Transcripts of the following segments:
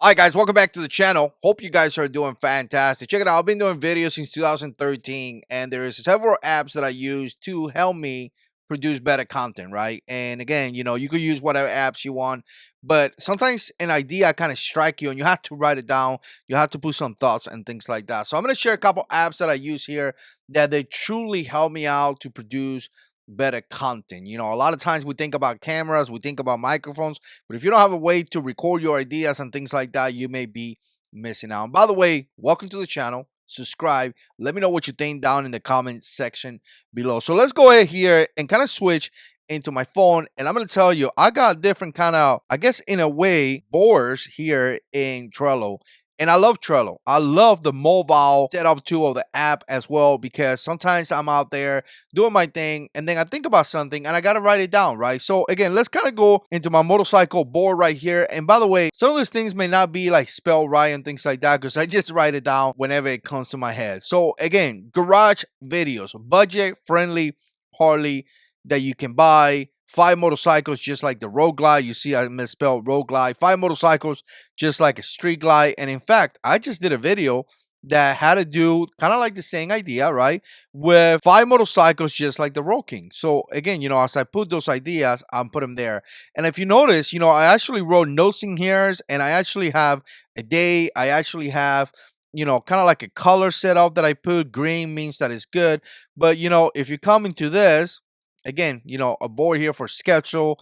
All right, guys, welcome back to the channel. Hope you guys are doing fantastic. Check it out. I've been doing videos since 2013, and there is several apps that I use to help me produce better content, right? And again, you could use whatever apps you want, but sometimes an idea kind of strike you, and you have to write it down. You have to put some thoughts and things like that. So I'm going to share a couple apps that I use here that they truly help me out to produce better content. A lot of times we think about cameras, we think about microphones, but if you don't have a way to record your ideas and things like that, you may be missing out. And by the way, welcome to the channel. Subscribe. Let me know what you think down in the comment section below. So let's go ahead here and kind of switch into my phone. And I'm going to tell you, I got different kind of, I guess in a way, boards here in Trello. And I love Trello. I love the mobile setup tool of the app as well, because sometimes I'm out there doing my thing and then I think about something and I got to write it down, right? So again, let's kind of go into my motorcycle board right here. And by the way, some of these things may not be like spelled right and things like that because I just write it down whenever it comes to my head. So again, garage videos, budget friendly Harley that you can buy. 5 motorcycles, just like the road glide. You see, I misspelled road glide. 5 motorcycles, just like a street glide. And in fact, I just did a video that had to do kind of like the same idea, right? With 5 motorcycles, just like the Road King. So again, as I put those ideas, I'm put them there. And if you notice, I actually wrote notes in here, and I actually have a day. I actually have kind of like a color setup that I put. Green means that it's good. But if you come into this, again, a board here for schedule.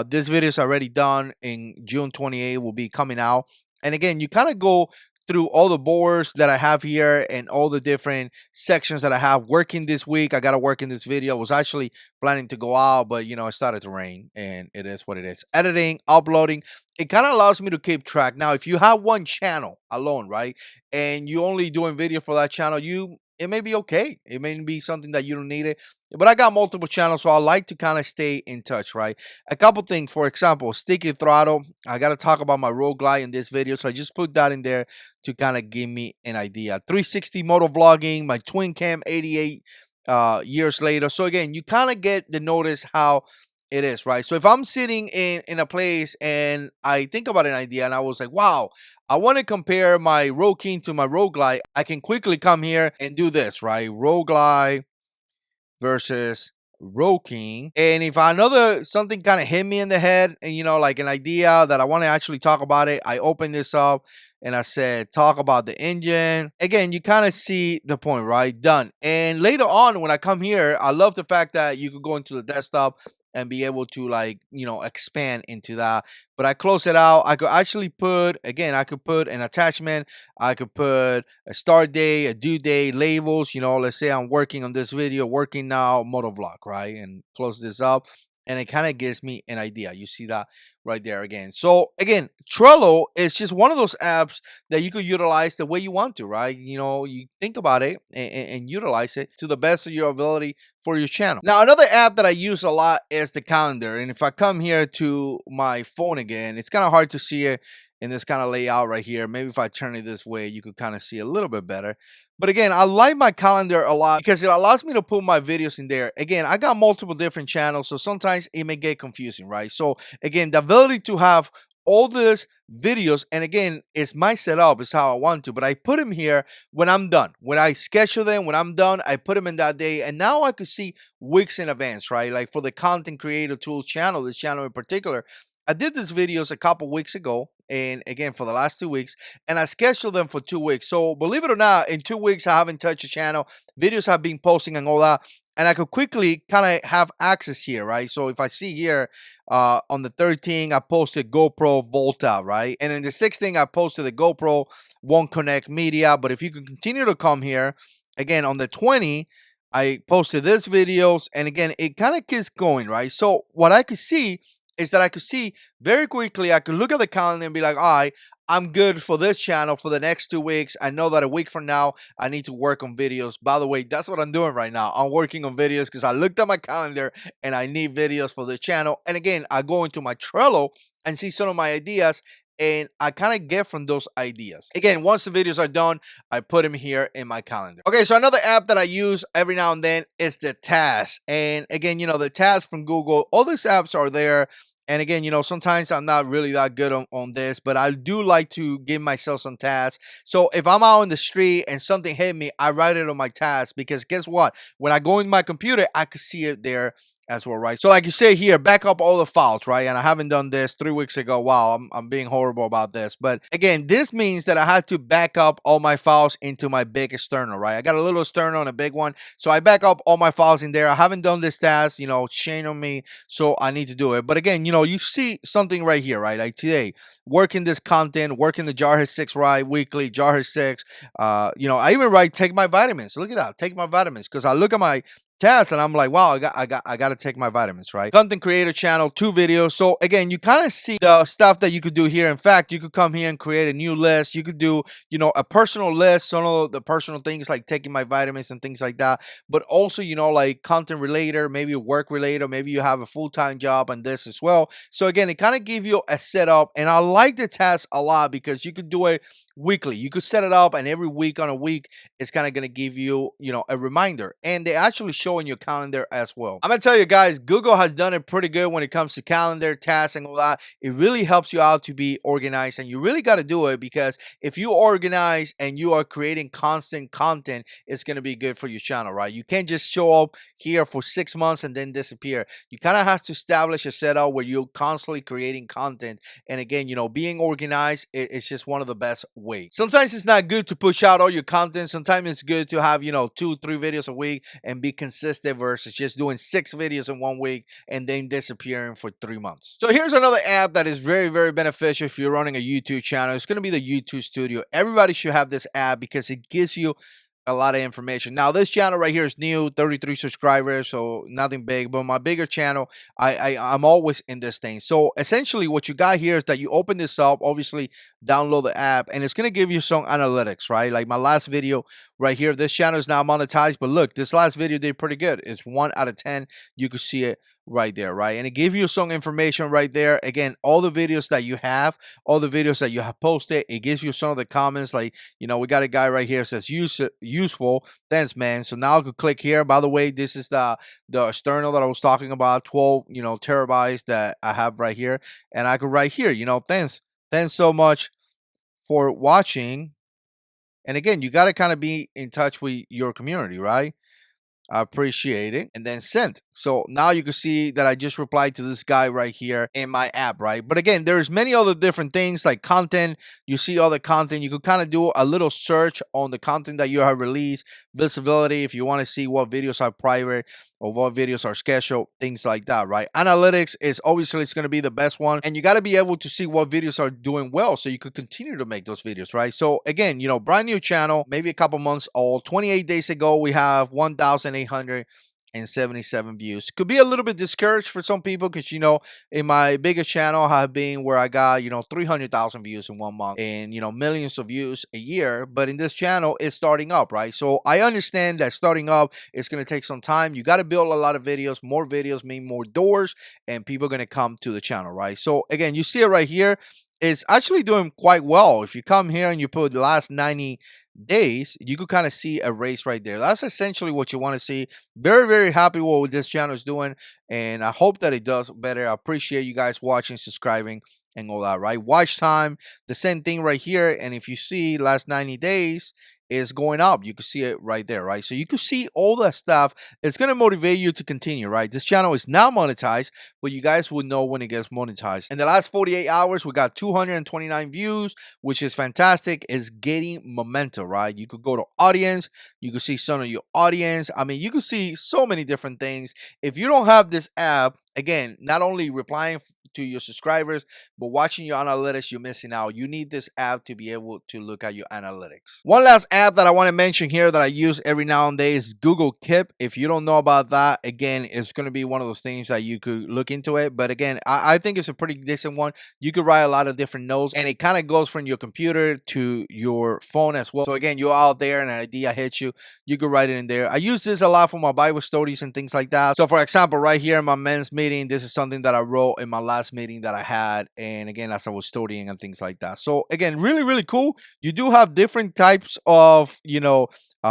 This video is already done in June 28th, will be coming out. And again, you kind of go through all the boards that I have here and all the different sections that I have working this week. I got to work in this video. I was actually planning to go out, but it started to rain and it is what it is. Editing, uploading, it kind of allows me to keep track. Now, if you have one channel alone, right, and you only doing video for that channel, it may be okay. It may be something that you don't need it. But I got multiple channels, so I like to kind of stay in touch, right? A couple things, for example, sticky throttle. I got to talk about my road glide in this video, so I just put that in there to kind of give me an idea. 360 moto vlogging, my twin cam 88 years later. So again, you kind of get the notice how it is, right? So if I'm sitting in a place and I think about an idea and I was like, wow, I want to compare my Road King to my road glide, I can quickly come here and do this, right? Road glide versus Road King. And if something kind of hit me in the head and like an idea that I want to actually talk about it, I open this up and I said talk about the engine. Again, you kind of see the point, right? Done. And later on when I come here, I love the fact that you could go into the desktop and be able to expand into that. But I close it out. I could actually put, again, I could put an attachment. I could put a start day, a due date, labels. Let's say I'm working on this video, working now, motovlog, right? And close this up. And it kind of gives me an idea. You see that right there again. So again, Trello is just one of those apps that you could utilize the way you want to, right? You think about it and utilize it to the best of your ability for your channel. Now, another app that I use a lot is the calendar. And if I come here to my phone again, it's kind of hard to see it in this kind of layout right here. Maybe if I turn it this way, you could kind of see a little bit better. But again, I like my calendar a lot because it allows me to put my videos in there. Again, I got multiple different channels, so sometimes it may get confusing, right? So again, the ability to have all these videos, and again, it's my setup, it's how I want to, but I put them here when I'm done. When I schedule them, when I'm done, I put them in that day, and now I could see weeks in advance, right? Like for the content creator tools channel, this channel in particular, I did these videos a couple weeks ago, and again for the last 2 weeks, and I scheduled them for 2 weeks. So believe it or not, in 2 weeks I haven't touched the channel. Videos have been posting and all that, and I could quickly kind of have access here, right? So if I see here on the 13th, I posted GoPro Volta, right? And in the 16th, I posted the GoPro Won't Connect Media. But if you can continue to come here, again on the 20th, I posted this videos, and again it kind of keeps going, right? So what I could see is that I could see very quickly, I could look at the calendar and be like, all right, I'm good for this channel for the next 2 weeks. I know that a week from now, I need to work on videos. By the way, that's what I'm doing right now. I'm working on videos because I looked at my calendar and I need videos for the channel. And again, I go into my Trello and see some of my ideas, and I kind of get from those ideas. Again, once the videos are done, I put them here in my calendar. Okay, so another app that I use every now and then is the Task. And again, the Task from Google, all these apps are there And again, sometimes I'm not really that good on this, but I do like to give myself some tasks. So if I'm out in the street and something hit me, I write it on my task, because guess what? When I go in my computer, I can see it there as well, right? So like you say here, back up all the files, right? And I haven't done this 3 weeks ago. Wow, I'm being horrible about this. But again, this means that I had to back up all my files into my big external, right? I got a little external and a big one. So I back up all my files in there. I haven't done this task, shame on me. So I need to do it. But again, you see something right here, right? Like today, working this content, working the Jarhead 6 right weekly, Jarhead 6. I even write take my vitamins. Look at that, take my vitamins. Because I look at my tasks and I'm like, wow, I got to take my vitamins, right? Content creator channel, 2 videos. So again, you kind of see the stuff that you could do here. In fact, you could come here and create a new list. You could do, a personal list, some of the personal things like taking my vitamins and things like that. But also, like content related, maybe work related, maybe you have a full-time job on this as well. So again, it kind of give you a setup, and I like the task a lot because you could do it weekly. You could set it up, and every week on a week, it's kind of going to give you, a reminder, and they actually show in your calendar as well. I'm going to tell you guys, Google has done it pretty good when it comes to calendar, tasks, and all that. It really helps you out to be organized, and you really got to do it, because if you organize and you are creating constant content, it's going to be good for your channel, right? You can't just show up here for 6 months and then disappear. You kind of have to establish a setup where you're constantly creating content. And again, being organized is just one of the best ways. Sometimes it's not good to push out all your content. Sometimes it's good to have, 2, 3 videos a week and be consistent versus just doing 6 videos in 1 week and then disappearing for 3 months. So here's another app that is very, very beneficial if you're running a YouTube channel. It's going to be the YouTube Studio. Everybody should have this app because it gives you a lot of information. Now, this channel right here is new, 33 subscribers, so nothing big. But my bigger channel, I'm always in this thing. So essentially, what you got here is that you open this up, obviously download the app, and it's gonna give you some analytics, right? Like my last video right here, this channel is now monetized, but look, this last video did pretty good. It's 1 out of 10. You can see it right there, right? And it gives you some information right there. Again, all the videos that you have, all the videos that you have posted, it gives you some of the comments. Like, we got a guy right here says useful. Thanks, man. So now I could click here. By the way, this is the external that I was talking about, 12 terabytes that I have right here. And I could write here, thanks so much for watching. And again, you got to kind of be in touch with your community, right? I appreciate it. And then send. So now you can see that I just replied to this guy right here in my app, right? But again, there's many other different things like content. You see all the content. You could kind of do a little search on the content that you have released, visibility, if you want to see what videos are private or what videos are scheduled, things like that, right? Analytics is obviously it's going to be the best one. And you got to be able to see what videos are doing well so you could continue to make those videos, right? So again, brand new channel, maybe a couple months old. 28 days ago, we have 1,877 views. Could be a little bit discouraged for some people because, in my bigger channel, I have been where I got, 300,000 views in 1 month and, millions of views a year. But in this channel, it's starting up, right? So I understand that starting up, it's going to take some time. You got to build a lot of videos. More videos mean more doors and people are going to come to the channel, right? So again, you see it right here. It's actually doing quite well. If you come here and you put the last 90 days, you could kind of see a race right there. That's essentially what you want to see. Very, very happy with what this channel is doing, and I hope that it does better. I appreciate you guys watching, subscribing, and all that, right? Watch time, the same thing right here. And if you see last 90 days is going up, you can see it right there, right? So you can see all that stuff. It's going to motivate you to continue, right? This channel is now monetized, but you guys will know when it gets monetized. In the last 48 hours, we got 229 views, which is fantastic. It's getting momentum, right? You could go to audience. You can see some of your audience. I mean, you can see so many different things. If you don't have this app, again, not only replying to your subscribers, but watching your analytics, you're missing out. You need this app to be able to look at your analytics. One last app that I want to mention here that I use every now and then is Google Keep. If you don't know about that, again, it's going to be one of those things that you could look into it. But again, I think it's a pretty decent one. You could write a lot of different notes, and it kind of goes from your computer to your phone as well. So again, you're out there and an idea hits you, you could write it in there. I use this a lot for my Bible studies and things like that. So for example, right here in my men's meeting, this is something that I wrote in my last meeting that I had, and again, as I was studying and things like that. So again, really, really cool. You do have different types of of,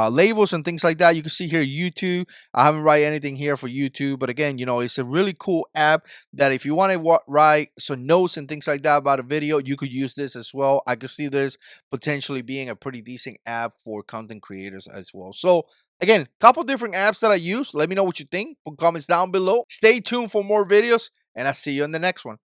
labels and things like that. You can see here YouTube. I haven't write anything here for YouTube, but again, it's a really cool app that if you want to write some notes and things like that about a video, you could use this as well. I could see this potentially being a pretty decent app for content creators as well. So again, couple different apps that I use. Let me know what you think. Put comments down below. Stay tuned for more videos, and I'll see you in the next one.